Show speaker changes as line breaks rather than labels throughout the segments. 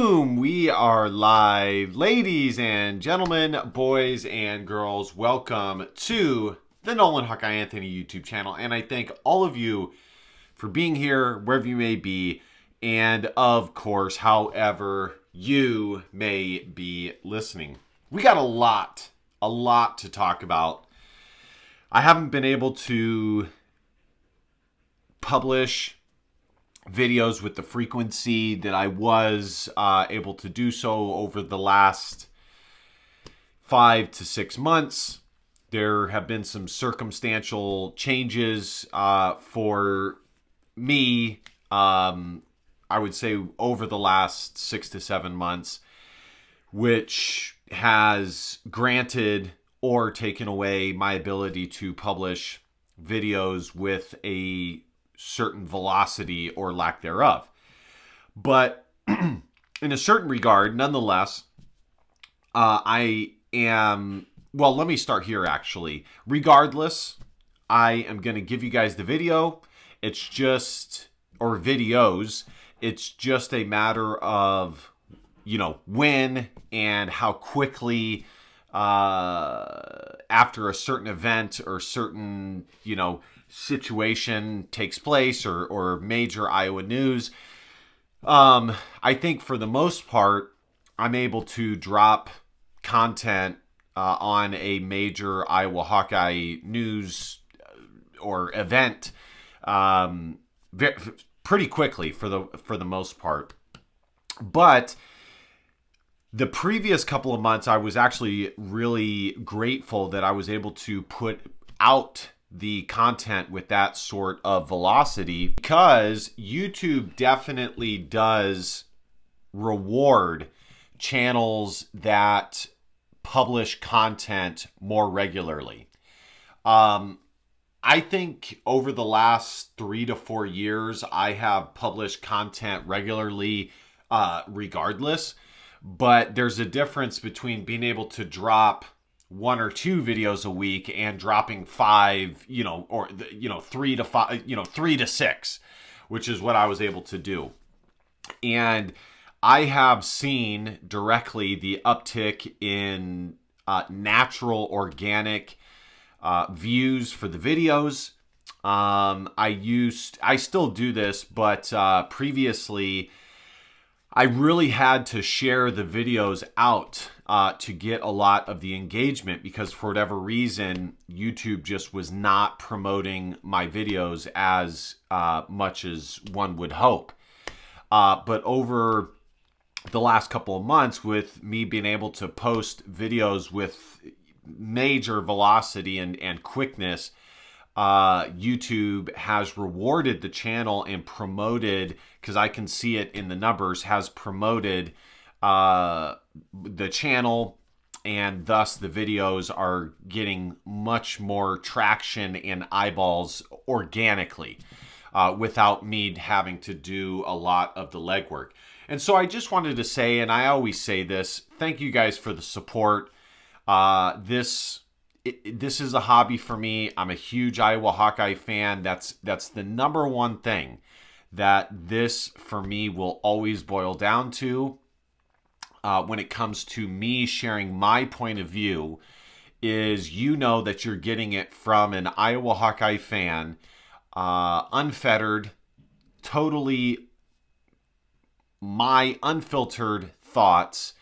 Boom! We are live. Ladies and gentlemen, boys and girls, welcome to the Nolan Hawkeye Anthony YouTube channel. And I thank all of you for being here, wherever you may be. And of course, however you may be listening. We got a lot to talk about. I haven't been able to publish videos with the frequency that I was able to do so over the last 5 to 6 months. There have been some circumstantial changes for me, I would say over the last 6 to 7 months, which has granted or taken away my ability to publish videos with a certain velocity or lack thereof. But in a certain regard, nonetheless, I am, well, let me start here actually. Regardless, I am going to give you guys the video. It's just, or videos, it's just a matter of, when and how quickly after a certain event or certain, situation takes place or major Iowa news. I think for the most part, I'm able to drop content on a major Iowa Hawkeye news or event pretty quickly for the most part. But the previous couple of months, I was actually really grateful that I was able to put out the content with that sort of velocity, because YouTube definitely does reward channels that publish content more regularly. I think over the last 3 to 4 years, I have published content regularly regardless. But there's a difference between being able to drop 1 or 2 videos a week and dropping 5, or 3 to 5, 3 to 6, which is what I was able to do. And I have seen directly the uptick in natural, organic views for the videos. I still do this, but previously I really had to share the videos out to get a lot of the engagement, because for whatever reason, YouTube just was not promoting my videos as much as one would hope. But over the last couple of months, with me being able to post videos with major velocity and quickness, YouTube has rewarded the channel and promoted, because I can see it in the numbers, has promoted the channel, and thus the videos are getting much more traction and eyeballs organically without me having to do a lot of the legwork. And so I just wanted to say, and I always say this, thank you guys for the support. This is a hobby for me. I'm a huge Iowa Hawkeye fan. That's the number one thing that this for me will always boil down to when it comes to me sharing my point of view, is that you're getting it from an Iowa Hawkeye fan, unfettered, totally my unfiltered thoughts,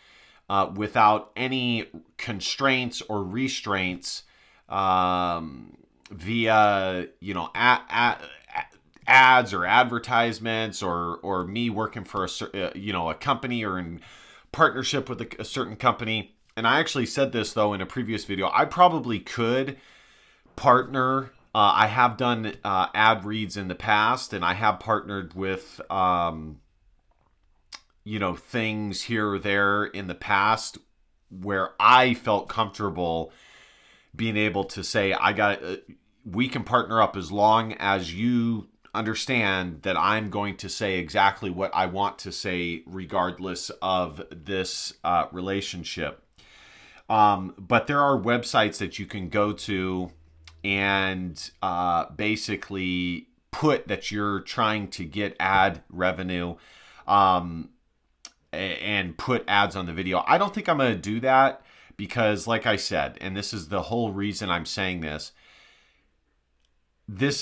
without any constraints or restraints via ads or advertisements or me working for a company or in partnership with a certain company. And I actually said this though in a previous video. I probably could partner. I have done ad reads in the past, and I have partnered with things here or there in the past where I felt comfortable being able to say, we can partner up as long as you understand that I'm going to say exactly what I want to say regardless of this relationship. But there are websites that you can go to and basically put that you're trying to get ad revenue. And and put ads on the video. I don't think I'm going to do that because, like I said, and this is the whole reason I'm saying this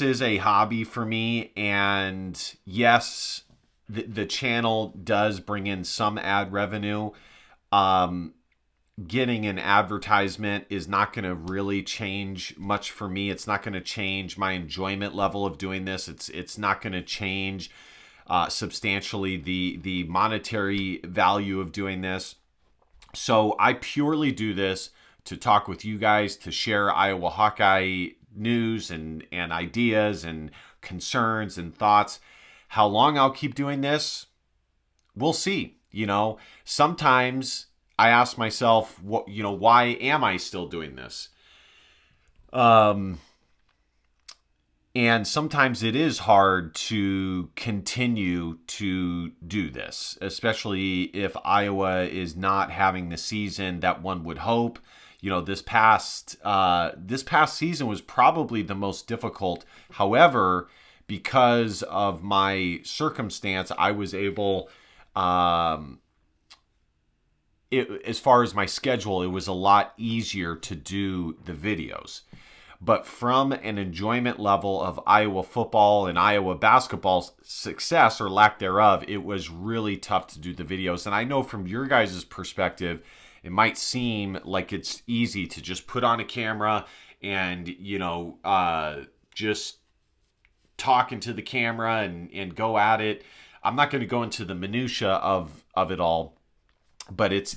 is a hobby for me. And yes, the channel does bring in some ad revenue. Getting an advertisement is not going to really change much for me. It's not going to change my enjoyment level of doing this. It's not going to change substantially the monetary value of doing this. So I purely do this to talk with you guys, to share Iowa Hawkeye news and ideas and concerns and thoughts. How long I'll keep doing this, we'll see. Sometimes I ask myself, why am I still doing this? And sometimes it is hard to continue to do this, especially if Iowa is not having the season that one would hope. This past season was probably the most difficult. However, because of my circumstance, I was able, as far as my schedule, it was a lot easier to do the videos. But from an enjoyment level of Iowa football and Iowa basketball's success or lack thereof, it was really tough to do the videos. And I know from your guys' perspective, it might seem like it's easy to just put on a camera and, just talk into the camera and go at it. I'm not going to go into the minutia of it all, but it's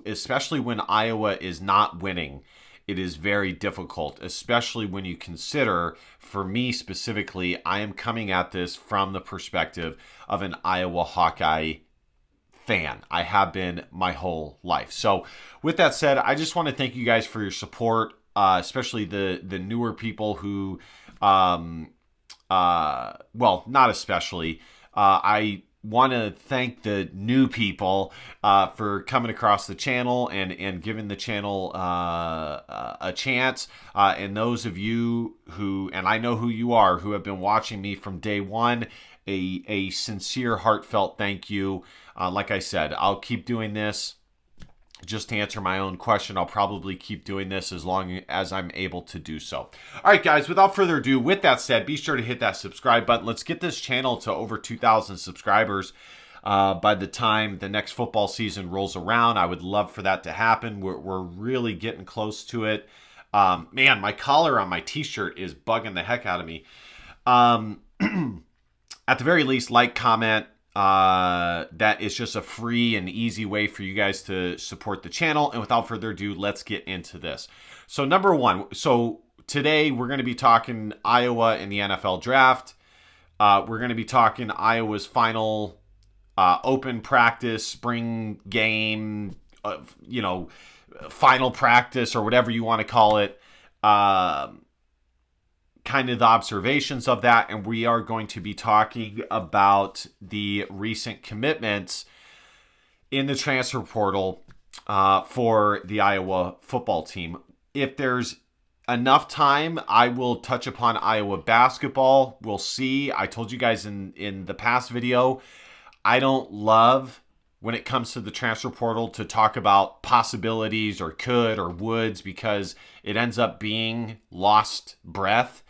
especially when Iowa is not winning, it is very difficult, especially when you consider, for me specifically, I am coming at this from the perspective of an Iowa Hawkeye fan. I have been my whole life. So with that said, I just want to thank you guys for your support, especially the newer people who, well, not especially. I want to thank the new people for coming across the channel and giving the channel a chance. And those of you who, and I know who you are, who have been watching me from day one, a sincere, heartfelt thank you. Like I said, I'll keep doing this. Just to answer my own question, I'll probably keep doing this as long as I'm able to do so. All right, guys, without further ado, with that said, be sure to hit that subscribe button. Let's get this channel to over 2,000 subscribers by the time the next football season rolls around. I would love for that to happen. We're really getting close to it. Man, my collar on my t-shirt is bugging the heck out of me. At the very least, like, comment. That is just a free and easy way for you guys to support the channel. And without further ado, let's get into this. So number one, today we're going to be talking Iowa in the NFL draft. We're going to be talking Iowa's final open practice, spring game, final practice, or whatever you want to call it. Kind of the observations of that, and we are going to be talking about the recent commitments in the transfer portal for the Iowa football team. If there's enough time, I will touch upon Iowa basketball. We'll see. I told you guys in the past video, I don't love when it comes to the transfer portal to talk about possibilities or could or woulds, because it ends up being lost breath.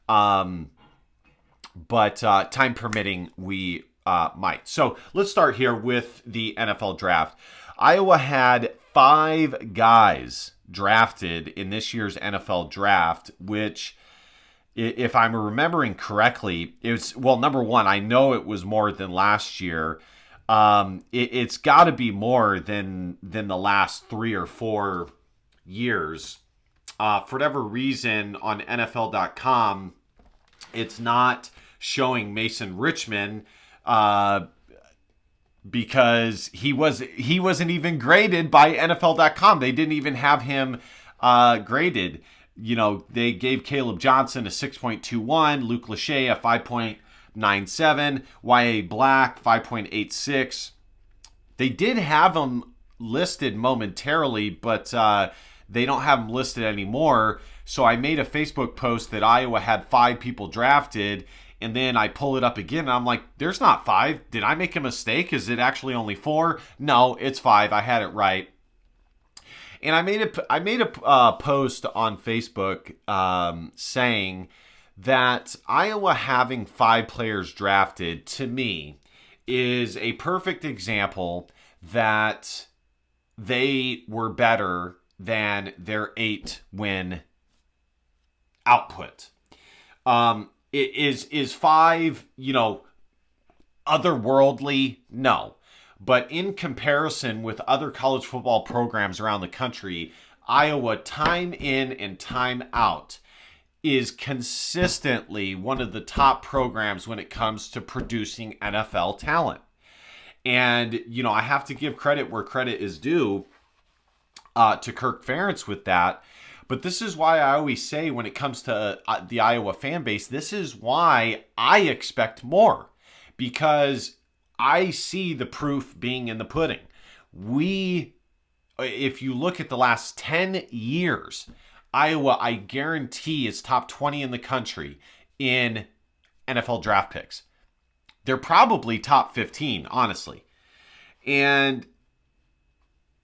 But time permitting, we might. So let's start here with the NFL draft. Iowa had 5 guys drafted in this year's NFL draft, which, if I'm remembering correctly, it was, well, number one, I know it was more than last year. It's got to be more than the last 3 or 4 years. For whatever reason, on NFL.com, it's not showing Mason Richman because he wasn't even graded by NFL.com. They didn't even have him graded. They gave Caleb Johnson a 6.21, Luke Lachey a 5.97, Y.A. Black 5.86. They did have him listed momentarily, but they don't have him listed anymore. So I made a Facebook post that Iowa had 5 people drafted, And then I pull it up again, and I'm like, there's not 5. Did I make a mistake? Is it actually only 4? No, it's 5. I had it right. And I made a post on Facebook saying that Iowa having 5 players drafted, to me, is a perfect example that they were better than their 8-win output. Is 5, otherworldly? No. But in comparison with other college football programs around the country, Iowa, time in and time out, is consistently one of the top programs when it comes to producing NFL talent. And, I have to give credit where credit is due to Kirk Ferentz with that. But this is why I always say when it comes to the Iowa fan base, this is why I expect more. Because I see the proof being in the pudding. If you look at the last 10 years, Iowa, I guarantee, is top 20 in the country in NFL draft picks. They're probably top 15, honestly. And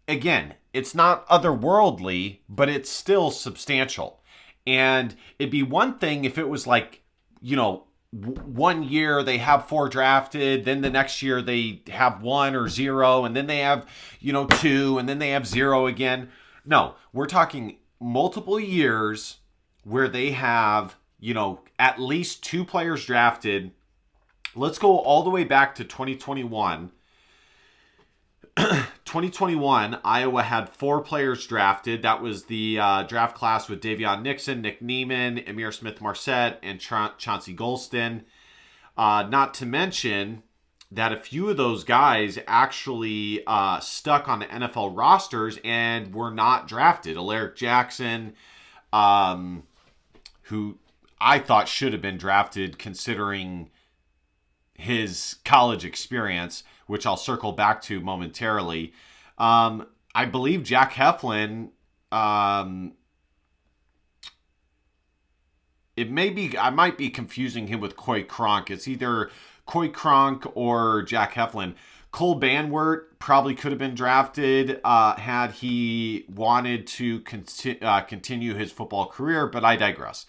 again, it's not otherworldly, but it's still substantial. And it'd be one thing if it was like, one year they have 4 drafted, then the next year they have 1 or 0, and then they have, 2, and then they have 0 again. No, we're talking multiple years where they have, at least 2 players drafted. Let's go all the way back to 2021. 2021, Iowa had 4 players drafted. That was the draft class with Davion Nixon, Nick Niemann, Amir Smith-Marset, and Chauncey Golston. Not to mention that a few of those guys actually stuck on the NFL rosters and were not drafted. Alaric Jackson, who I thought should have been drafted considering his college experience, which I'll circle back to momentarily. I believe Jack Heflin, I might be confusing him with Coy Cronk. It's either Coy Cronk or Jack Heflin. Cole Banwert probably could have been drafted had he wanted to continue his football career, but I digress.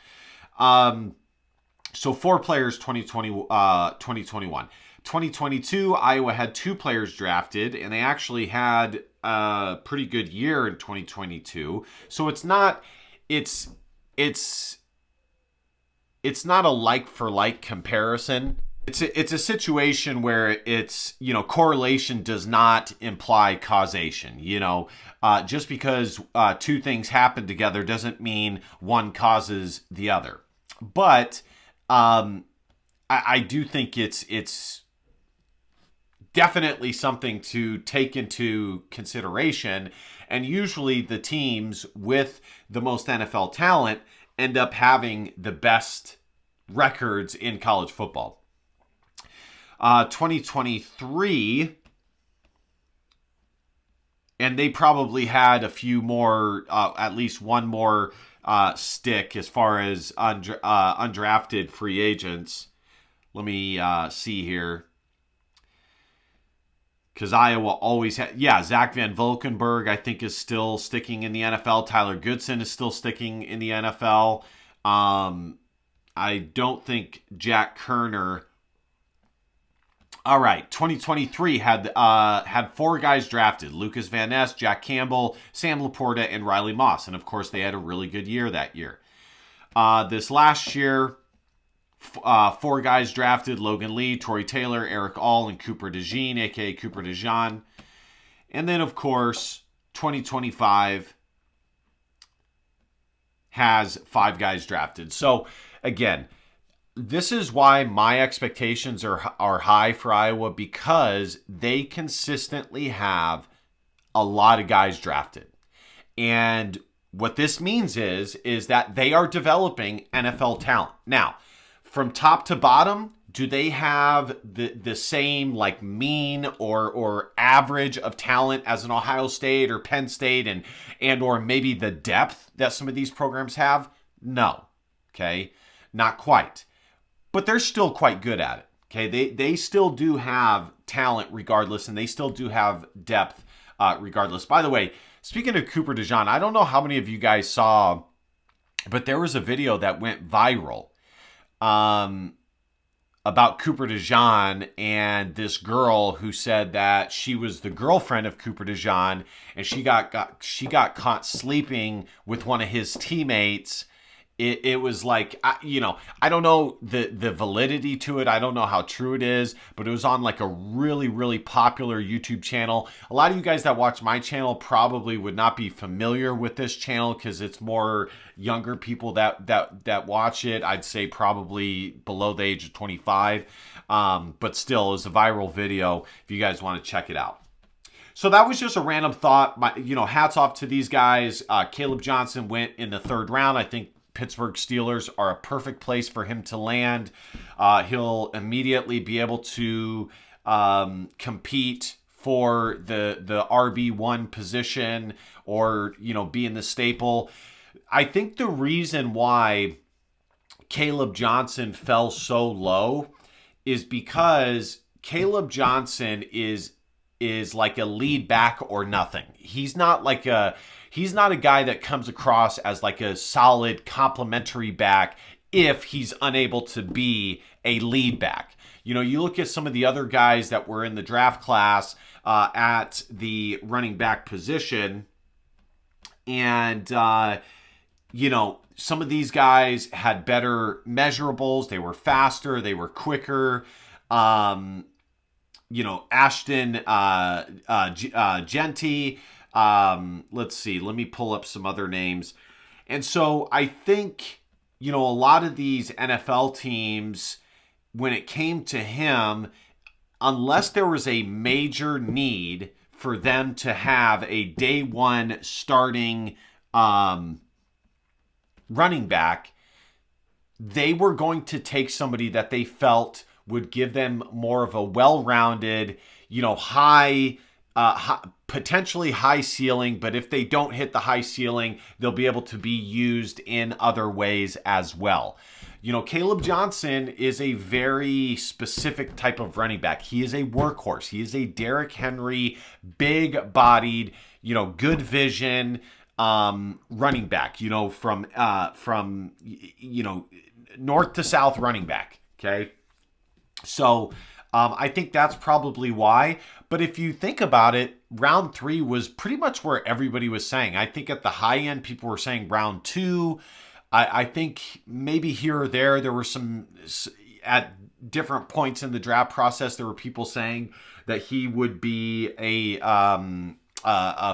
So 4 players 2021. 2022, Iowa had 2 players drafted, and they actually had a pretty good year in 2022. So it's not a like-for-like comparison. It's a situation where it's, correlation does not imply causation. Just because 2 things happen together doesn't mean one causes the other. But I do think it's definitely something to take into consideration. And usually the teams with the most NFL talent end up having the best records in college football. 2023, and they probably had a few more, at least one more stick as far as undrafted free agents. Let me see here. Because Iowa always had, Zach Van Valkenburg, I think, is still sticking in the NFL. Tyler Goodson is still sticking in the NFL. I don't think Jack Kerner. All right, 2023 had 4 guys drafted: Lucas Van Ness, Jack Campbell, Sam Laporta, and Riley Moss. And of course, they had a really good year that year. This last year, 4 guys drafted: Logan Lee, Torrey Taylor, Eric All, and Cooper DeJean, a.k.a. Cooper DeJean. And then, of course, 2025 has 5 guys drafted. So, again, this is why my expectations are high for Iowa, because they consistently have a lot of guys drafted. And what this means is that they are developing NFL talent. Now, from top to bottom, do they have the same like mean or average of talent as an Ohio State or Penn State and or maybe the depth that some of these programs have? No. Okay? Not quite. but they're still quite good at it. Okay, they still do have talent regardless, and they still do have depth regardless. By the way, speaking of Cooper DeJean, I don't know how many of you guys saw, but there was a video that went viral about Cooper DeJean and this girl who said that she was the girlfriend of Cooper DeJean, and she got caught sleeping with one of his teammates. It was like, I don't know the validity to it. I don't know how true it is, but it was on like a really, really popular YouTube channel. A lot of you guys that watch my channel probably would not be familiar with this channel because it's more younger people that watch it. I'd say probably below the age of 25. But still, it's a viral video if you guys want to check it out. So that was just a random thought. Hats off to these guys. Caleb Johnson went in the 3rd round. I think Pittsburgh Steelers are a perfect place for him to land. He'll immediately be able to compete for the RB1 position, or be in the staple. I think the reason why Caleb Johnson fell so low is because Caleb Johnson is like a lead back or nothing. He's not a guy that comes across as like a solid complementary back if he's unable to be a lead back. You look at some of the other guys that were in the draft class at the running back position, and some of these guys had better measurables. They were faster. They were quicker. Ashton Genty. Let's see. Let me pull up some other names. And so I think, a lot of these NFL teams, when it came to him, unless there was a major need for them to have a day one starting running back, they were going to take somebody that they felt would give them more of a well-rounded, potentially high ceiling, but if they don't hit the high ceiling, they'll be able to be used in other ways as well. Caleb Johnson is a very specific type of running back. He is a workhorse. He is a Derrick Henry, big-bodied, good vision running back, from north to south running back, okay? So I think that's probably why. But if you think about it, round 3 was pretty much where everybody was saying. I think at the high end, people were saying round 2. I think maybe here or there were some, at different points in the draft process, there were people saying that he would be a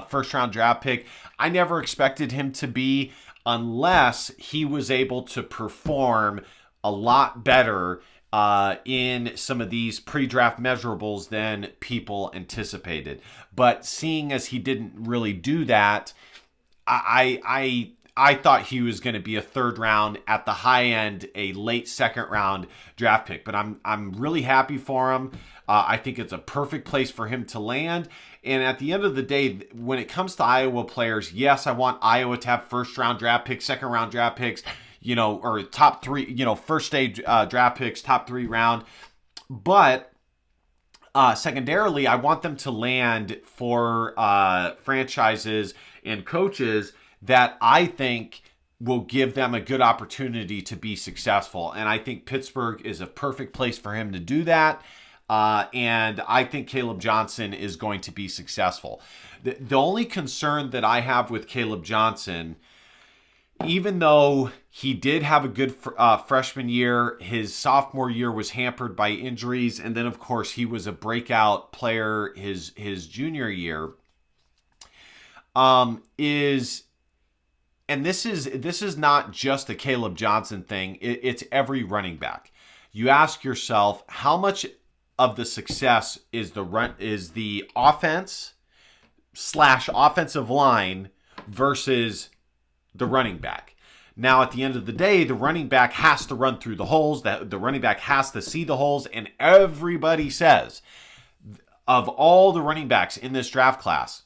first round draft pick. I never expected him to be, unless he was able to perform a lot better in some of these pre-draft measurables than people anticipated. But seeing as he didn't really do that, I thought he was going to be a 3rd round, at the high end, a late 2nd round draft pick. But I'm really happy for him. I think it's a perfect place for him to land. And at the end of the day, when it comes to Iowa players, yes, I want Iowa to have 1st round draft picks, 2nd round draft picks, or top 3, first stage draft picks, top 3 round. But secondarily, I want them to land for franchises and coaches that I think will give them a good opportunity to be successful. And I think Pittsburgh is a perfect place for him to do that. And I think Caleb Johnson is going to be successful. The only concern that I have with Caleb Johnson, even though he did have a good freshman year, his sophomore year was hampered by injuries. And then, of course, he was a breakout player his junior year, and this is not just a Caleb Johnson thing. It's every running back. You ask yourself, how much of the success is the offense/offensive line versus the running back? Now, at the end of the day, the running back has to run through the holes. The running back has to see the holes. And everybody says, of all the running backs in this draft class,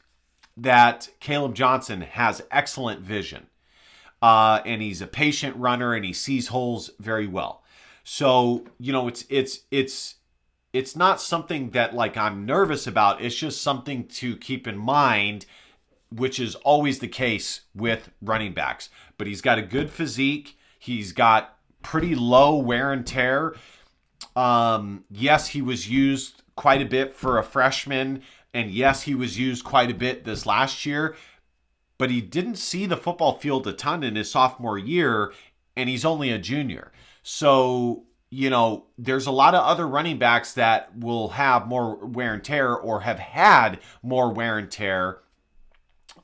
that Caleb Johnson has excellent vision. And he's a patient runner, and he sees holes very well. So, it's not something that like I'm nervous about. It's just something to keep in mind, which is always the case with running backs. But he's got a good physique. He's got pretty low wear and tear. Yes, he was used quite a bit for a freshman, and yes, he was used quite a bit this last year, but he didn't see the football field a ton in his sophomore year, and he's only a junior. So, there's a lot of other running backs that will have more wear and tear or have had more wear and tear,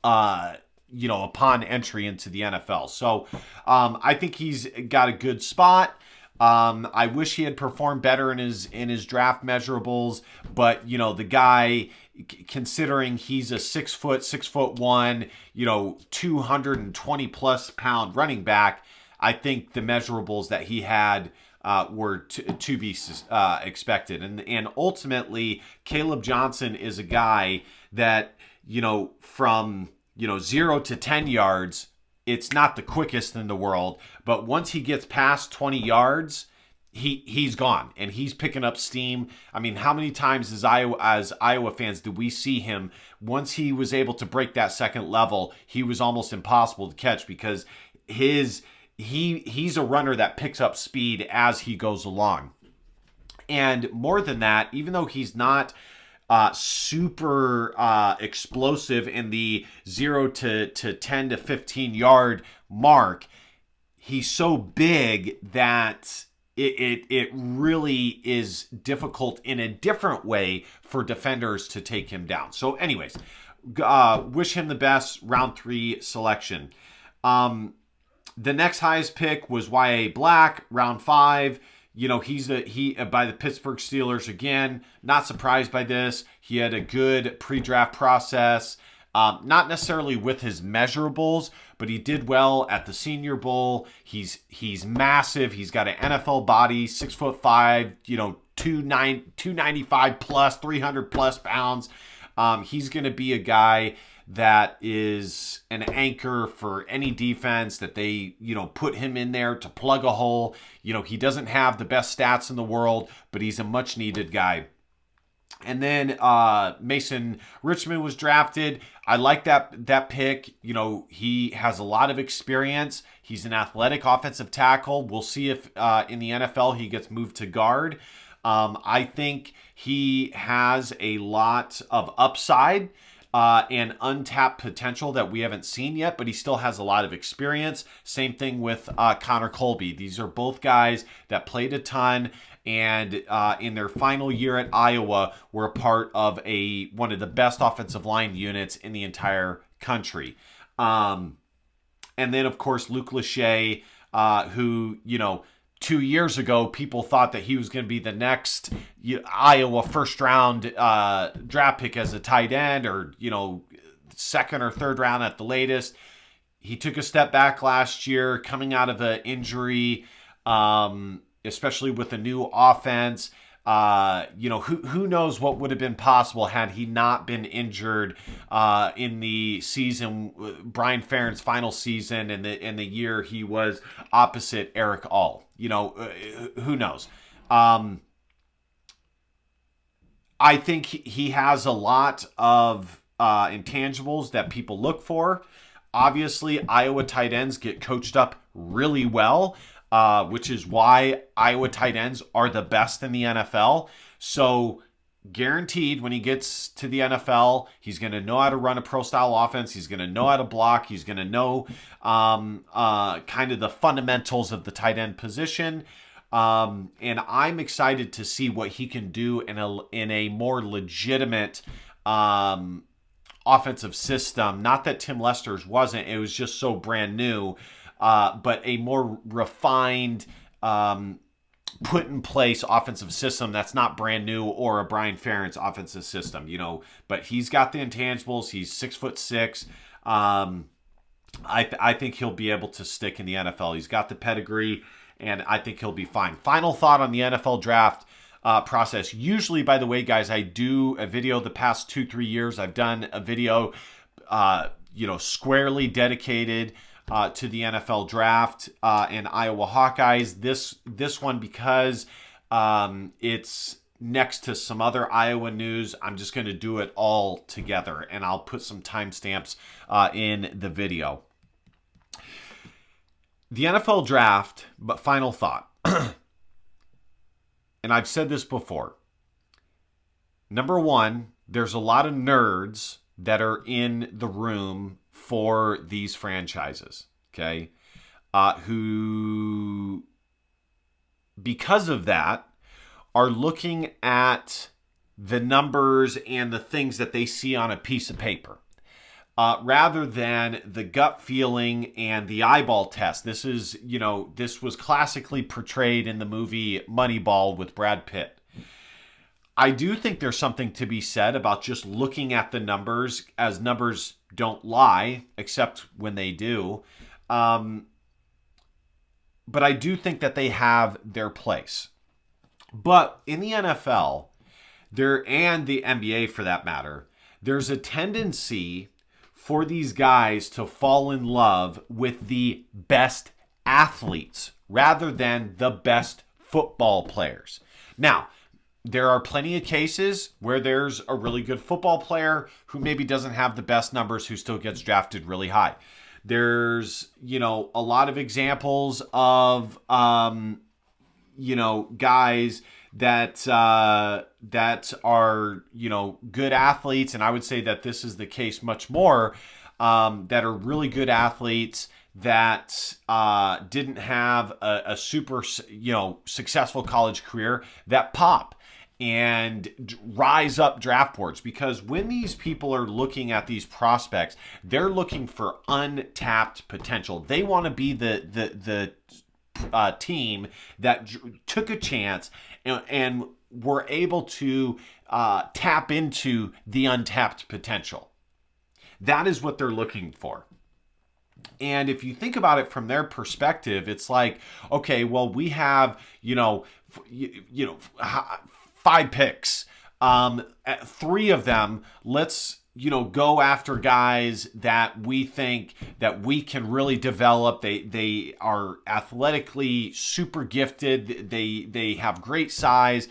upon entry into the NFL. So, I think he's got a good spot. I wish he had performed better in his draft measurables, but the guy, considering he's a 6'1", 220 plus pound running back, I think the measurables that he had were to be expected. And ultimately, Caleb Johnson is a guy that, from 0 to 10 yards, it's not the quickest in the world, but once he gets past 20 yards, he's gone and he's picking up steam. I mean, how many times as Iowa fans did we see him once he was able to break that second level? He was almost impossible to catch because he's a runner that picks up speed as he goes along. And more than that, even though he's not super explosive in the 0 to 10 to 15 yard mark, he's so big that it really is difficult in a different way for defenders to take him down. So anyways, wish him the best, round 3 selection. The next highest pick was Y.A. Black, round 5. He's by the Pittsburgh Steelers again. Not surprised by this. He had a good pre-draft process. Not necessarily with his measurables, but he did well at the Senior Bowl. He's massive. He's got an NFL body, 6'5", 295 plus, 300 plus pounds. He's going to be a guy that is an anchor for any defense that they, put him in there to plug a hole. He doesn't have the best stats in the world, but he's a much needed guy. And then Mason Richmond was drafted. I like that pick. He has a lot of experience. He's an athletic offensive tackle. We'll see if in the NFL he gets moved to guard. I think he has a lot of upside and untapped potential that we haven't seen yet, but he still has a lot of experience. Same thing with Connor Colby. These are both guys that played a ton and in their final year at Iowa were a part of one of the best offensive line units in the entire country. And then, of course, Luke Lachey, who, 2 years ago, people thought that he was going to be the next Iowa first-round draft pick as a tight end or, second or third round at the latest. He took a step back last year coming out of an injury, especially with a new offense. Who knows what would have been possible had he not been injured in the season, Brian Ferentz' final season, and the year he was opposite Eric All. Who knows? I think he has a lot of intangibles that people look for. Obviously, Iowa tight ends get coached up really well, which is why Iowa tight ends are the best in the NFL. So guaranteed when he gets to the NFL, he's going to know how to run a pro-style offense. He's going to know how to block. He's going to know kind of the fundamentals of the tight end position. And I'm excited to see what he can do in a more legitimate offensive system. Not that Tim Lester's wasn't. It was just so brand new. But a more refined, put in place offensive system that's not brand new, or a Brian Ferentz offensive system, but he's got the intangibles. He's 6'6". I think he'll be able to stick in the NFL. He's got the pedigree, and I think he'll be fine. Final thought on the NFL draft process. Usually, by the way, guys, I do a video the past 2-3 years. I've done a video, squarely dedicated to the NFL draft and Iowa Hawkeyes. This one, because it's next to some other Iowa news, I'm just going to do it all together, and I'll put some timestamps in the video. The NFL draft, but final thought. And I've said this before. Number one, there's a lot of nerds that are in the room for these franchises, okay? Who, because of that, are looking at the numbers and the things that they see on a piece of paper, rather than the gut feeling and the eyeball test. This was classically portrayed in the movie Moneyball with Brad Pitt. I do think there's something to be said about just looking at the numbers, as numbers don't lie, except when they do. But I do think that they have their place. But in the NFL, and the NBA for that matter, there's a tendency for these guys to fall in love with the best athletes rather than the best football players. Now, there are plenty of cases where there's a really good football player who maybe doesn't have the best numbers who still gets drafted really high. There's, a lot of examples of, guys that are, good athletes. And I would say that this is the case much more, that are really good athletes that didn't have a super, successful college career that pop and rise up draft boards. Because when these people are looking at these prospects, they're looking for untapped potential. They want to be the team that took a chance and were able to tap into the untapped potential. That is what they're looking for. And if you think about it from their perspective, it's like, okay, well, we have, 5 picks. 3 of them, let's, go after guys that we think that we can really develop. They are athletically super gifted. They have great size.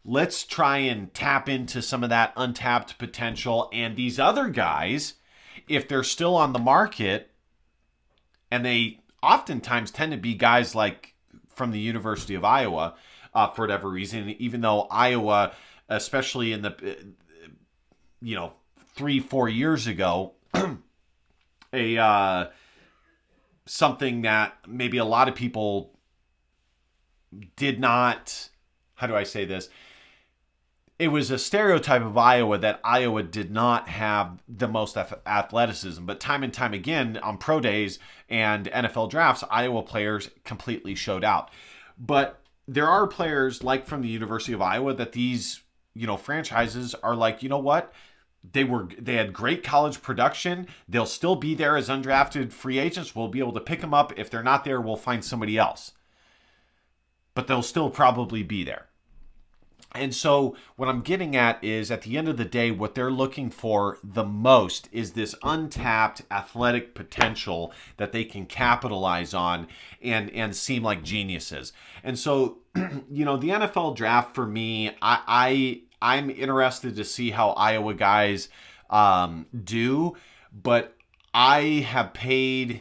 Let's try and tap into some of that untapped potential. And these other guys, if they're still on the market, and they oftentimes tend to be guys like from the University of Iowa, for whatever reason, even though Iowa, especially in the, 3-4 years ago, something that maybe a lot of people did not, how do I say this? It was a stereotype of Iowa that Iowa did not have the most athleticism. But time and time again, on pro days and NFL drafts, Iowa players completely showed out. But there are players like from the University of Iowa that these, franchises are like, you know what? They had great college production. They'll still be there as undrafted free agents. We'll be able to pick them up. If they're not there, we'll find somebody else. But they'll still probably be there. And so what I'm getting at is, at the end of the day, what they're looking for the most is this untapped athletic potential that they can capitalize on and seem like geniuses. And so, the NFL draft for me, I'm interested to see how Iowa guys do, but I have paid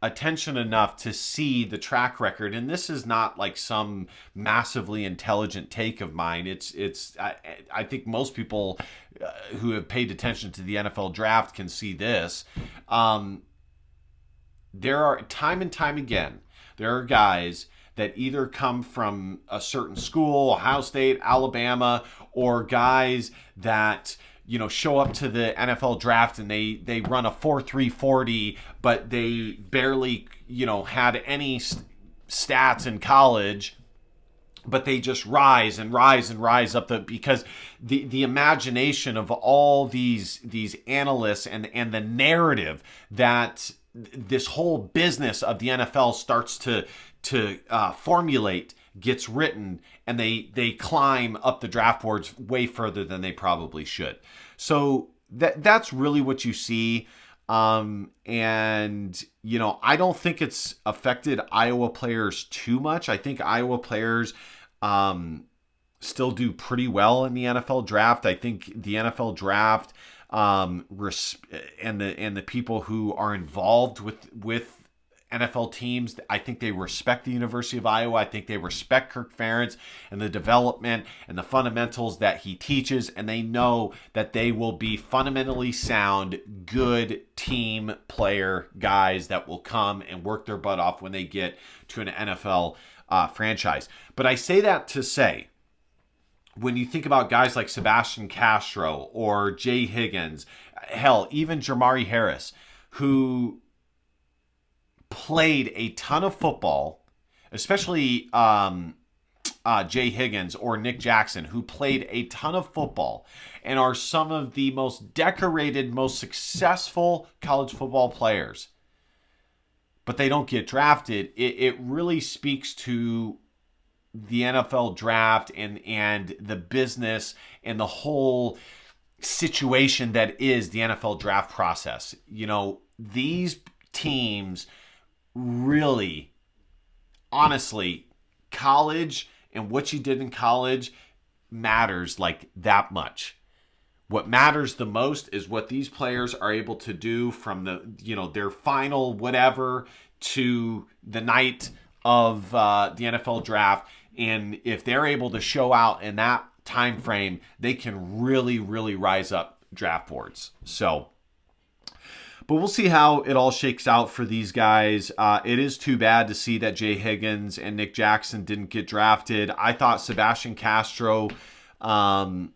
attention enough to see the track record, and this is not like some massively intelligent take of mine. I think most people who have paid attention to the NFL draft can see this. There are time and time again, there are guys that either come from a certain school, Ohio State, Alabama, or guys that show up to the NFL draft and they run a 4.3 40, but they barely, had any stats in college, but they just rise and rise and rise up because the imagination of all these analysts and the narrative that this whole business of the NFL starts to formulate gets written, and they climb up the draft boards way further than they probably should. So that's really what you see. And, I don't think it's affected Iowa players too much. I think Iowa players still do pretty well in the NFL draft. I think the NFL draft and the people who are involved with NFL teams, I think they respect the University of Iowa. I think they respect Kirk Ferentz and the development and the fundamentals that he teaches, and they know that they will be fundamentally sound, good team player guys that will come and work their butt off when they get to an NFL franchise. But I say that to say, when you think about guys like Sebastian Castro or Jay Higgins, hell, even Jamari Harris, who played a ton of football, especially Jay Higgins or Nick Jackson, who played a ton of football and are some of the most decorated, most successful college football players, but they don't get drafted. It really speaks to the NFL draft and the business and the whole situation that is the NFL draft process. These teams really, honestly, college and what you did in college matters like that much. What matters the most is what these players are able to do from their final whatever to the night of the NFL draft. And if they're able to show out in that time frame, they can really, really rise up draft boards. So, but we'll see how it all shakes out for these guys. It is too bad to see that Jay Higgins and Nick Jackson didn't get drafted. I thought Sebastian Castro was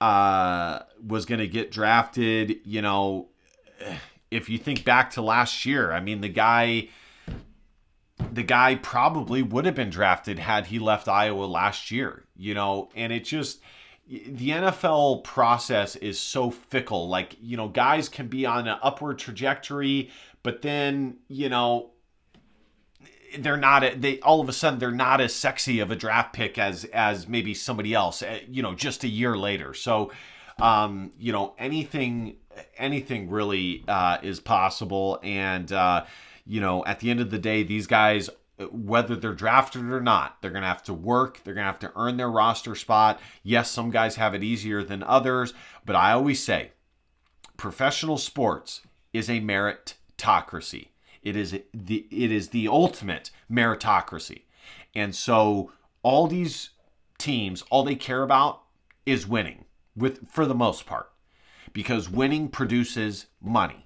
going to get drafted. If you think back to last year, I mean, the guy probably would have been drafted had he left Iowa last year, and it just, the NFL process is so fickle. Like, guys can be on an upward trajectory, but then, they're not, all of a sudden they're not as sexy of a draft pick as maybe somebody else, just a year later. So, anything really is possible. And, at the end of the day, these guys, whether they're drafted or not, they're going to have to work. They're going to have to earn their roster spot. Yes, some guys have it easier than others, but I always say professional sports is a meritocracy. It is the ultimate meritocracy. And so all these teams, all they care about is winning, for the most part, because winning produces money.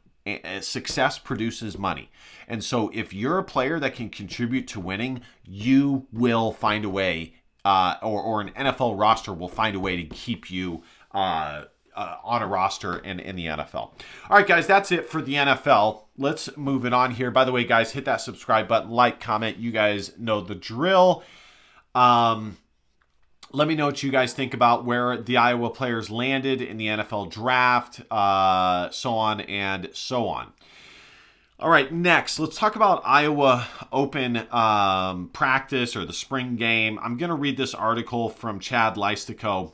Success produces money. And so if you're a player that can contribute to winning, you will find a way, or an NFL roster will find a way to keep you on a roster in the NFL. All right, guys, that's it for the NFL. Let's move it on here. By the way, guys, hit that subscribe button, like, comment. You guys know the drill. Let me know what you guys think about where the Iowa players landed in the NFL draft, so on and so on. All right, next, let's talk about Iowa Open practice or the spring game. I'm going to read this article from Chad Leistico.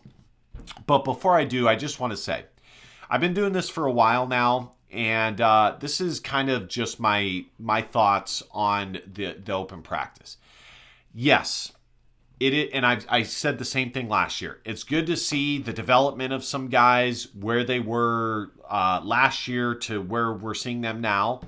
But before I do, I just want to say, I've been doing this for a while now, and this is kind of just my thoughts on the open practice. Yes. And I said the same thing last year. It's good to see the development of some guys where they were last year to where we're seeing them now.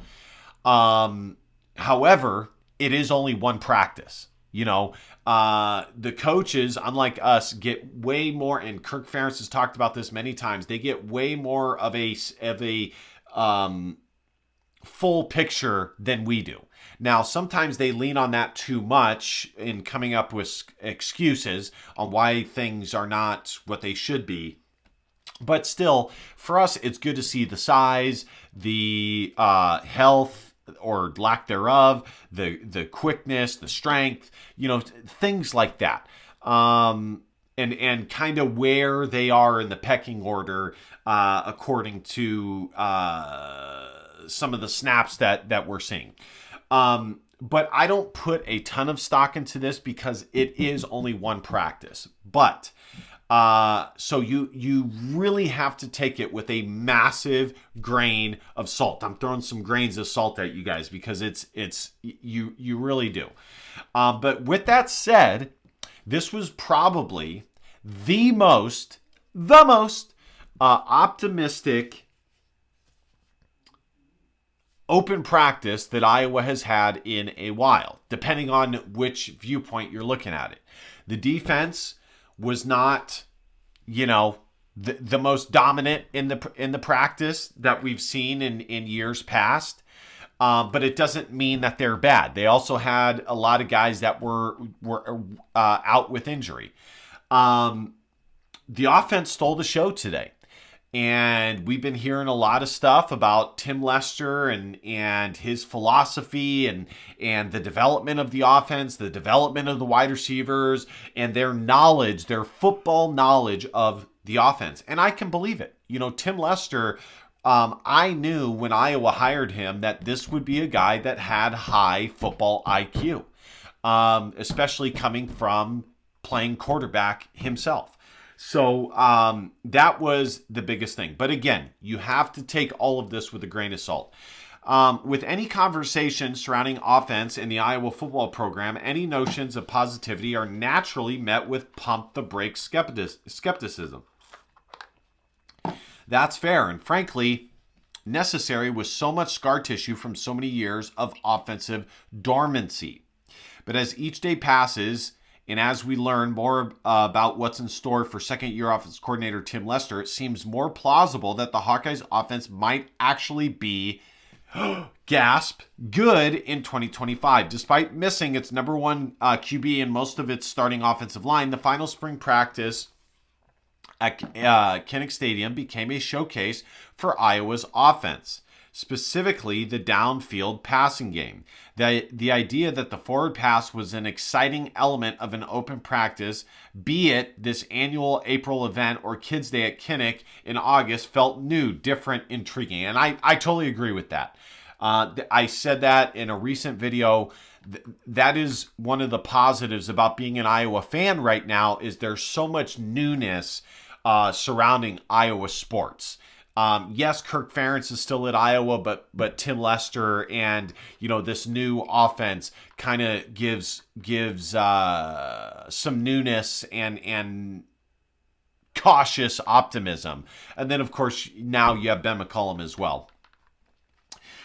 However, it is only one practice. The coaches, unlike us, get way more, and Kirk Ferentz has talked about this many times, they get way more of a full picture than we do. Now, sometimes they lean on that too much in coming up with excuses on why things are not what they should be. But still, for us, it's good to see the size, the health or lack thereof, the quickness, the strength, things like that. And kind of where they are in the pecking order according to some of the snaps that we're seeing. But I don't put a ton of stock into this because it is only one practice. But So you really have to take it with a massive grain of salt. I'm throwing some grains of salt at you guys because you really do. But with that said, this was probably the most optimistic open practice that Iowa has had in a while, depending on which viewpoint you're looking at it. The defense was not, the most dominant in the practice that we've seen in years past. But it doesn't mean that they're bad. They also had a lot of guys that were out with injury. The offense stole the show today. And we've been hearing a lot of stuff about Tim Lester and his philosophy and the development of the offense, the development of the wide receivers, and their knowledge, their football knowledge of the offense. And I can believe it. Tim Lester, I knew when Iowa hired him that this would be a guy that had high football IQ, especially coming from playing quarterback himself. So that was the biggest thing. But again, you have to take all of this with a grain of salt. With any conversation surrounding offense in the Iowa football program, any notions of positivity are naturally met with pump the brakes skepticism. That's fair and frankly necessary with so much scar tissue from so many years of offensive dormancy. But as each day passes, and as we learn more about what's in store for second-year offense coordinator Tim Lester, it seems more plausible that the Hawkeyes' offense might actually be, gasp, good in 2025. Despite missing its number one QB and most of its starting offensive line, the final spring practice at Kinnick Stadium became a showcase for Iowa's offense, specifically the downfield passing game. The idea that the forward pass was an exciting element of an open practice, be it this annual April event or Kids Day at Kinnick in August, felt new, different, intriguing. And I totally agree with that. I said that in a recent video. That is one of the positives about being an Iowa fan right now is there's so much newness surrounding Iowa sports. Yes, Kirk Ferentz is still at Iowa, but Tim Lester and this new offense kind of gives some newness and cautious optimism. And then of course now you have Ben McCollum as well.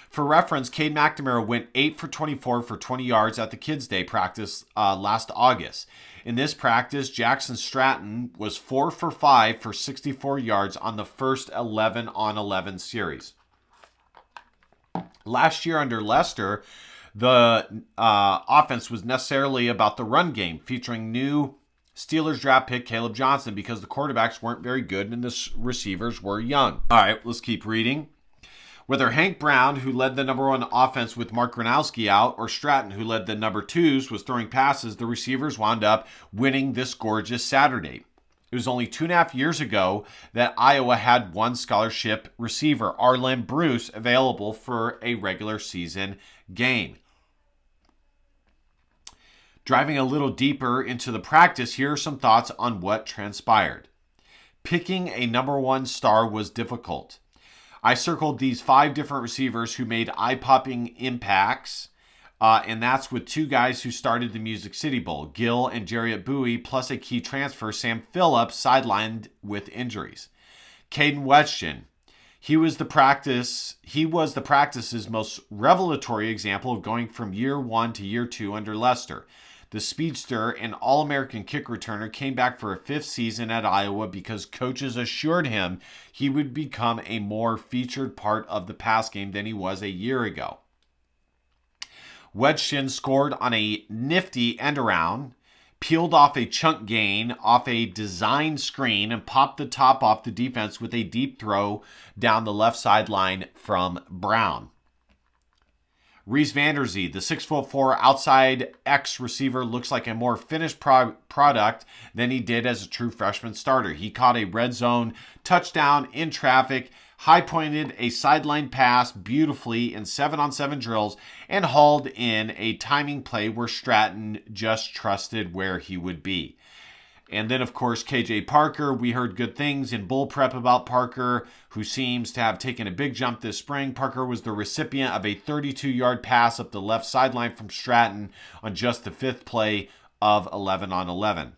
For reference, Cade McNamara went 8 for 24 for 20 yards at the Kids Day practice last August. In this practice, Jackson Stratton was 4 for 5 for 64 yards on the first 11-on-11 series. Last year under Lester, the offense was necessarily about the run game, featuring new Steelers draft pick Caleb Johnson because the quarterbacks weren't very good and the receivers were young. All right, let's keep reading. Whether Hank Brown, who led the number one offense with Mark Gronowski out, or Stratton, who led the number twos, was throwing passes, the receivers wound up winning this gorgeous Saturday. It was only 2.5 years ago that Iowa had one scholarship receiver, Arlen Bruce, available for a regular season game. Driving a little deeper into the practice, here are some thoughts on what transpired. Picking a number one star was difficult. I circled these 5 different receivers who made eye-popping impacts, and that's with 2 guys who started the Music City Bowl, Gill and Jarriett Bowie, plus a key transfer, Sam Phillips, sidelined with injuries. Caden Wetchen, he was the practice's most revelatory example of going from year 1 to year 2 under Lester. The speedster and All-American kick returner came back for a 5th season at Iowa because coaches assured him he would become a more featured part of the pass game than he was a year ago. Wedgeshin scored on a nifty end-around, peeled off a chunk gain off a design screen, and popped the top off the defense with a deep throw down the left sideline from Brown. Reese Vanderzee, the 6'4" outside X receiver, looks like a more finished product than he did as a true freshman starter. He caught a red zone touchdown in traffic, high-pointed a sideline pass beautifully in 7-on-7 drills, and hauled in a timing play where Stratton just trusted where he would be. And then, of course, KJ Parker. We heard good things in bull prep about Parker, who seems to have taken a big jump this spring. Parker was the recipient of a 32-yard pass up the left sideline from Stratton on just the 5th play of 11 on 11.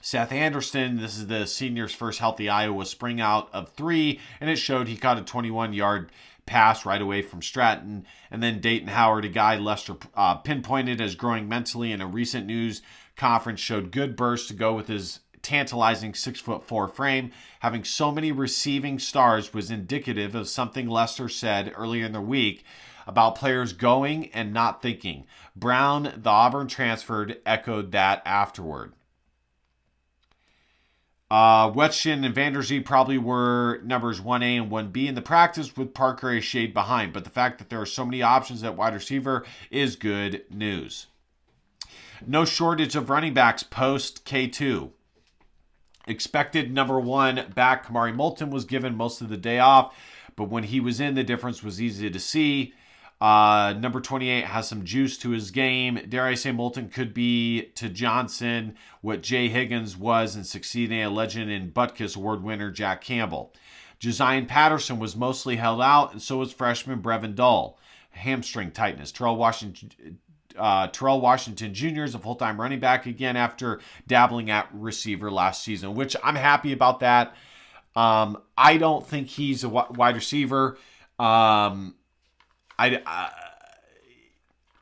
Seth Anderson, this is the senior's first healthy Iowa spring out of 3, and it showed he caught a 21-yard pass right away from Stratton. And then Dayton Howard, a guy Lester pinpointed as growing mentally in a recent news conference, showed good bursts to go with his tantalizing 6'4" frame. Having so many receiving stars was indicative of something Lester said earlier in the week about players going and not thinking. Brown, the Auburn transferred, echoed that afterward. Wetschen and Vanderzee probably were numbers 1A and 1B in the practice, with Parker a shade behind. But the fact that there are so many options at wide receiver is good news. No shortage of running backs post K2. Expected number 1 back Kamari Moulton was given most of the day off, but when he was in, the difference was easy to see. Number 28 has some juice to his game. Dare I say Moulton could be to Johnson what Jay Higgins was in succeeding a legend in Butkus Award winner Jack Campbell. Josiah Patterson was mostly held out, and so was freshman Brevin Dull. Hamstring tightness. Terrell Washington Jr. is a full-time running back again after dabbling at receiver last season, which I'm happy about that. I don't think he's a wide receiver.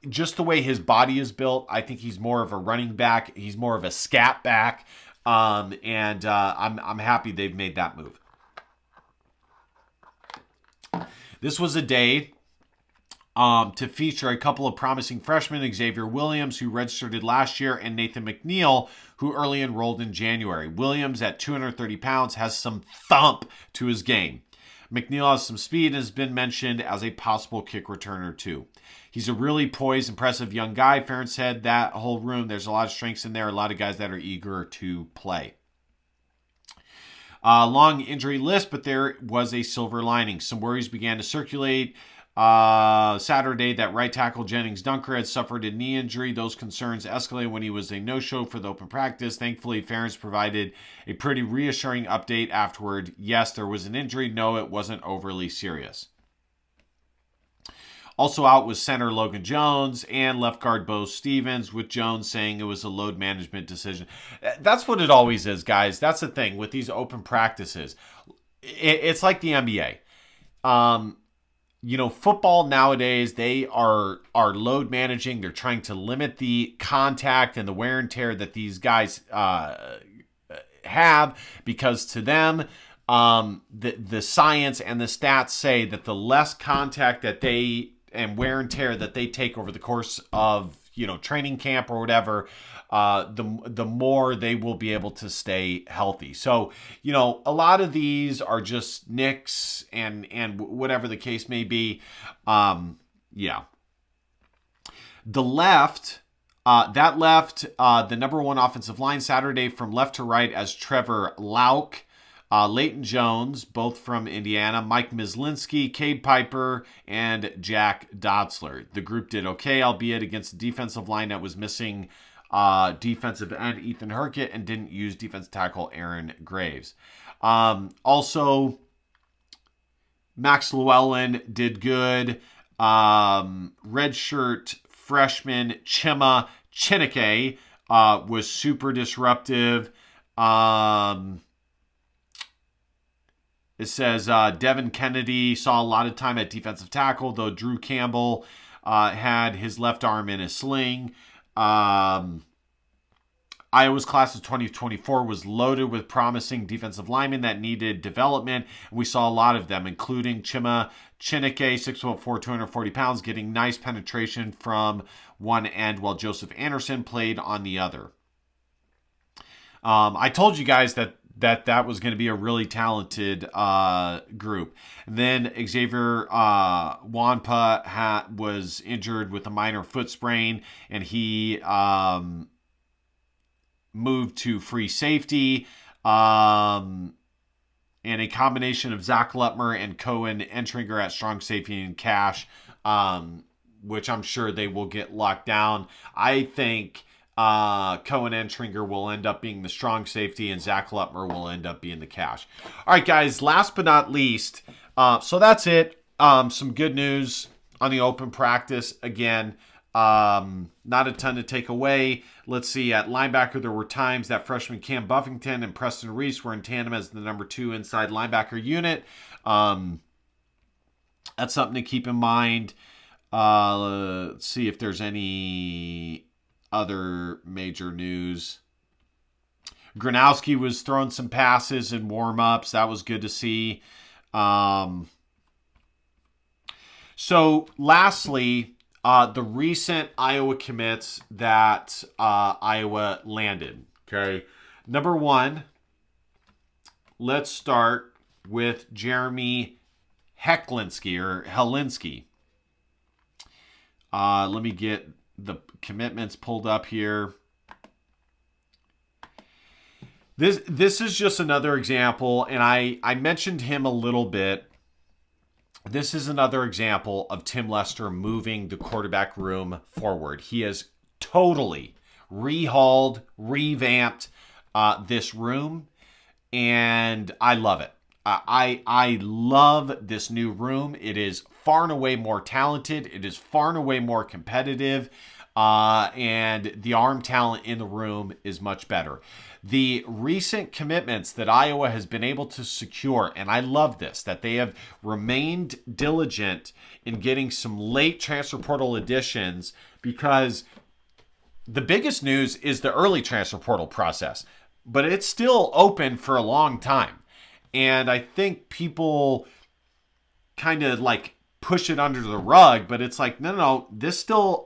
Just the way his body is built, I think he's more of a running back. He's more of a scat back, I'm happy they've made that move. This was a day to feature a couple of promising freshmen, Xavier Williams, who redshirted last year, and Nathan McNeil, who early enrolled in January. Williams, at 230 pounds, has some thump to his game. McNeil has some speed and has been mentioned as a possible kick returner too. He's a really poised, impressive young guy. Ferentz said that whole room, there's a lot of strengths in there, a lot of guys that are eager to play. Long injury list, but there was a silver lining. Some worries began to circulate Saturday that right tackle Jennings Dunker had suffered a knee injury. Those concerns escalated when he was a no-show for the open practice. Thankfully, Ferentz provided a pretty reassuring update afterward. Yes, there was an injury. No, it wasn't overly serious. Also out was center Logan Jones and left guard Bo Stevens, with Jones saying it was a load management decision. That's what it always is, guys. That's the thing with these open practices. It's like the NBA. Football nowadays, they are load managing. They're trying to limit the contact and the wear and tear that these guys have, because to them, the science and the stats say that the less contact that they and wear and tear that they take over the course of training camp or whatever, the more they will be able to stay healthy. So, a lot of these are just nicks and whatever the case may be. The left, the number 1 offensive line Saturday from left to right as Trevor Lauk, Leighton Jones, both from Indiana, Mike Mislinski, Cade Piper, and Jack Dotzler. The group did okay, albeit against a defensive line that was missing defensive end Ethan Herkett and didn't use defensive tackle Aaron Graves. Also, Max Llewellyn did good. Redshirt freshman Chima Chineke was super disruptive. It says Devin Kennedy saw a lot of time at defensive tackle, though Drew Campbell had his left arm in a sling. Iowa's class of 2024 was loaded with promising defensive linemen that needed development. We saw a lot of them, including Chima Chineke, 6'4", 240 pounds, getting nice penetration from one end, while Joseph Anderson played on the other. I told you guys that was going to be a really talented group. And then Xavier Wanpa was injured with a minor foot sprain, and he moved to free safety. And a combination of Zach Lutmer and Cohen Entringer at strong safety and Cash, which I'm sure they will get locked down. I think Cohen Entringer will end up being the strong safety, and Zach Lutmer will end up being the cash. All right, guys, last but not least, so that's it. Some good news on the open practice. Again, not a ton to take away. Let's see, at linebacker, there were times that freshman Cam Buffington and Preston Reese were in tandem as the number 2 inside linebacker unit. That's something to keep in mind. Let's see if there's any other major news. Gronowski was throwing some passes in warm-ups. That was good to see. So lastly, the recent Iowa commits that Iowa landed. Okay. Number 1, let's start with Jeremy Helinski. Let me get the commitments pulled up here. This is just another example, and I mentioned him a little bit. This is another example of Tim Lester moving the quarterback room forward. He has totally rehauled, revamped this room, and I love it. I love this new room. It is far and away more talented. It is far and away more competitive. And the arm talent in the room is much better. The recent commitments that Iowa has been able to secure, and I love this, that they have remained diligent in getting some late transfer portal additions, because the biggest news is the early transfer portal process, but it's still open for a long time. And I think people kind of like push it under the rug, but it's like, no,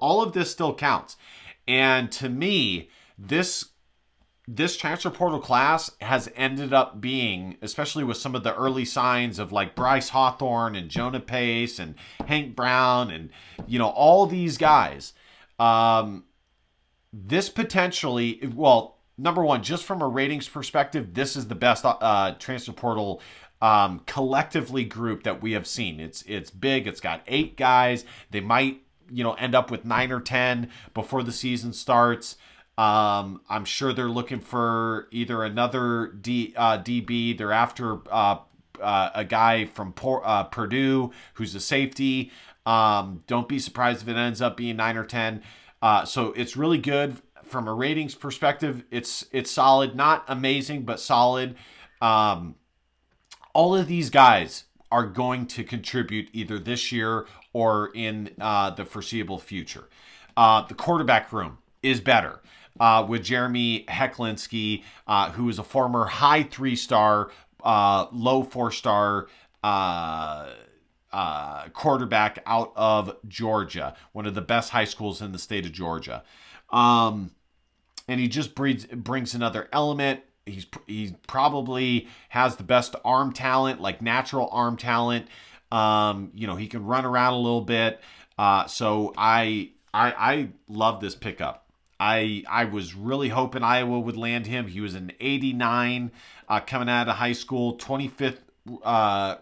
all of this still counts. And to me, this transfer portal class has ended up being, especially with some of the early signs of like Bryce Hawthorne and Jonah Pace and Hank Brown and, all these guys, this potentially, well, number 1, just from a ratings perspective, this is the best transfer portal collectively group that we have seen. It's big. It's got 8 guys. They might, end up with 9 or 10 before the season starts. I'm sure they're looking for either another DB. They're after a guy from Purdue who's a safety. Don't be surprised if it ends up being 9 or 10. So it's really good. From a ratings perspective, it's solid. Not amazing, but solid. All of these guys are going to contribute either this year or in the foreseeable future. The quarterback room is better with Jeremy Helinski, who is a former high 3-star, low 4-star quarterback out of Georgia, one of the best high schools in the state of Georgia. And he just brings another element. He probably has the best arm talent, like natural arm talent. He can run around a little bit. So I love this pickup. I was really hoping Iowa would land him. He was an 89 coming out of high school, 25th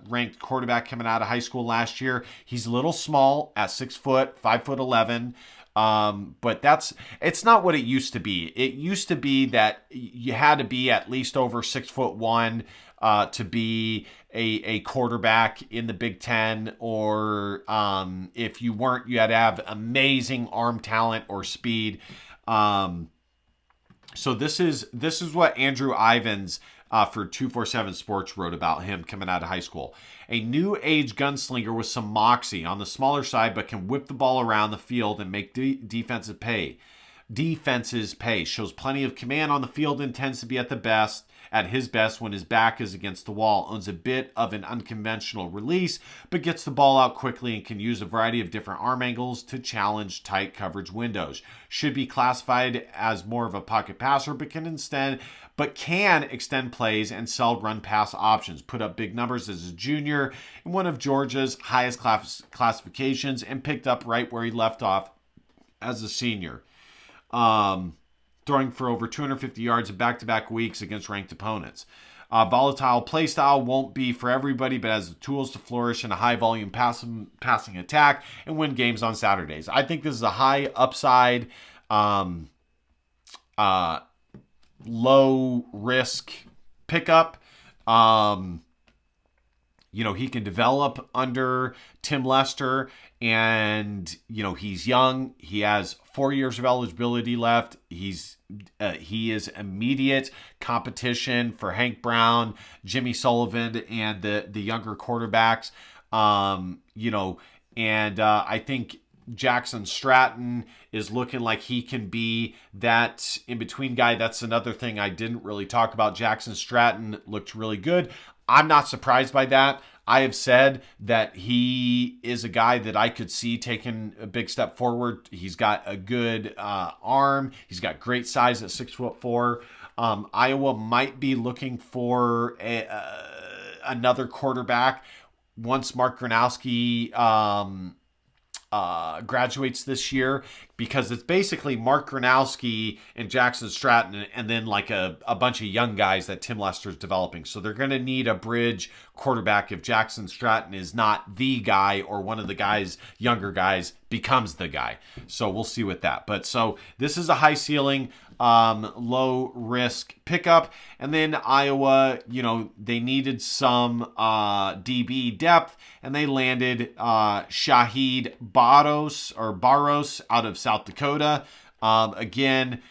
ranked quarterback coming out of high school last year. He's a little small at 6 foot, 5'11". But it's not what it used to be. It used to be that you had to be at least over 6'1" to be a quarterback in the Big Ten, or if you weren't, you had to have amazing arm talent or speed. So this is what Andrew Ivins for 247 Sports wrote about him coming out of high school. A new age gunslinger with some moxie, on the smaller side, but can whip the ball around the field and make defenses pay. Shows plenty of command on the field and tends to be at his best when his back is against the wall. Owns a bit of an unconventional release, but gets the ball out quickly and can use a variety of different arm angles to challenge tight coverage windows. Should be classified as more of a pocket passer, but can extend plays and sell run pass options. Put up big numbers as a junior in one of Georgia's highest classifications, and picked up right where he left off as a senior. Throwing for over 250 yards in back-to-back weeks against ranked opponents. Volatile play style won't be for everybody, but has the tools to flourish in a high-volume passing attack and win games on Saturdays. I think this is a high upside low risk pickup. He can develop under Tim Lester, and, he's young. He has 4 years of eligibility left. He is immediate competition for Hank Brown, Jimmy Sullivan, and the younger quarterbacks. And I think Jackson Stratton is looking like he can be that in-between guy. That's another thing I didn't really talk about. Jackson Stratton looked really good. I'm not surprised by that. I have said that he is a guy that I could see taking a big step forward. He's got a good arm. He's got great size at 6'4". Iowa might be looking for another quarterback once Mark Gronowski graduates this year, because it's basically Mark Gronowski and Jackson Stratton and then like a bunch of young guys that Tim Lester's developing. So they're going to need a bridge quarterback if Jackson Stratton is not the guy, or one of the younger guys becomes the guy. So we'll see with that. But so this is a high ceiling, low risk pickup. And then Iowa, they needed some DB depth, and they landed Shahid Barros out of South Dakota. Again,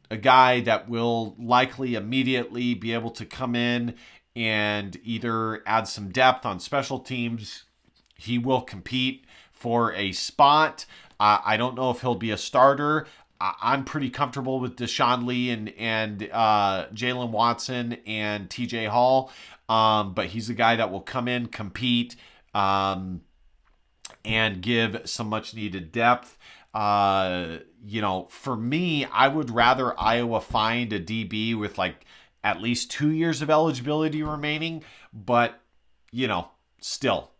a guy that will likely immediately be able to come in and either add some depth on special teams. He will compete for a spot. I don't know if he'll be a starter. I'm pretty comfortable with Deshaun Lee and Jalen Watson and TJ Hall. But he's a guy that will come in, compete, and give some much needed depth. For me, I would rather Iowa find a DB with like at least 2 years of eligibility remaining. But, still,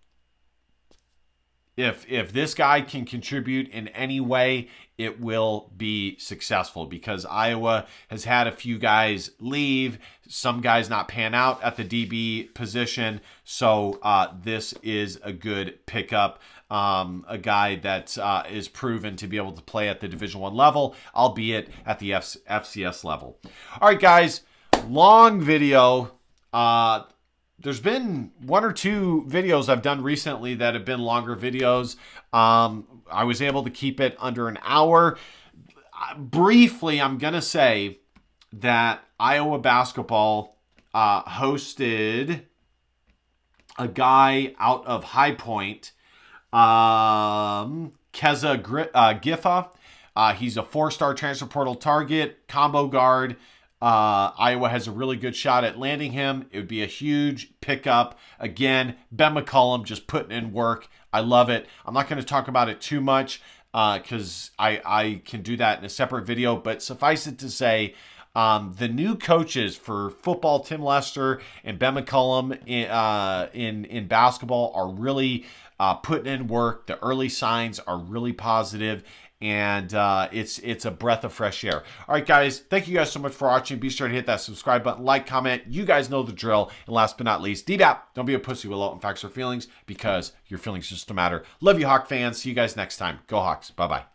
if this guy can contribute in any way, it will be successful, because Iowa has had a few guys leave, some guys not pan out at the DB position. So this is a good pickup, a guy that is proven to be able to play at the Division I level, albeit at the FCS level. All right, guys, long video. There's been 1 or 2 videos I've done recently that have been longer videos. I was able to keep it under an hour. Briefly, I'm going to say that Iowa basketball hosted a guy out of High Point, Keza Giffa. He's a 4-star transfer portal target, combo guard. Iowa has a really good shot at landing him. It would be a huge pickup. Again, Ben McCollum just putting in work. I love it. I'm not going to talk about it too much because I can do that in a separate video. But suffice it to say, the new coaches for football, Tim Lester and Ben McCollum in basketball, are really putting in work. The early signs are really positive. And it's a breath of fresh air. All right, guys, thank you guys so much for watching. Be sure to hit that subscribe button, like, comment. You guys know the drill. And last but not least, DBAP, don't be a pussy with low facts or feelings, because your feelings just don't matter. Love you, Hawk fans. See you guys next time. Go Hawks. Bye-bye.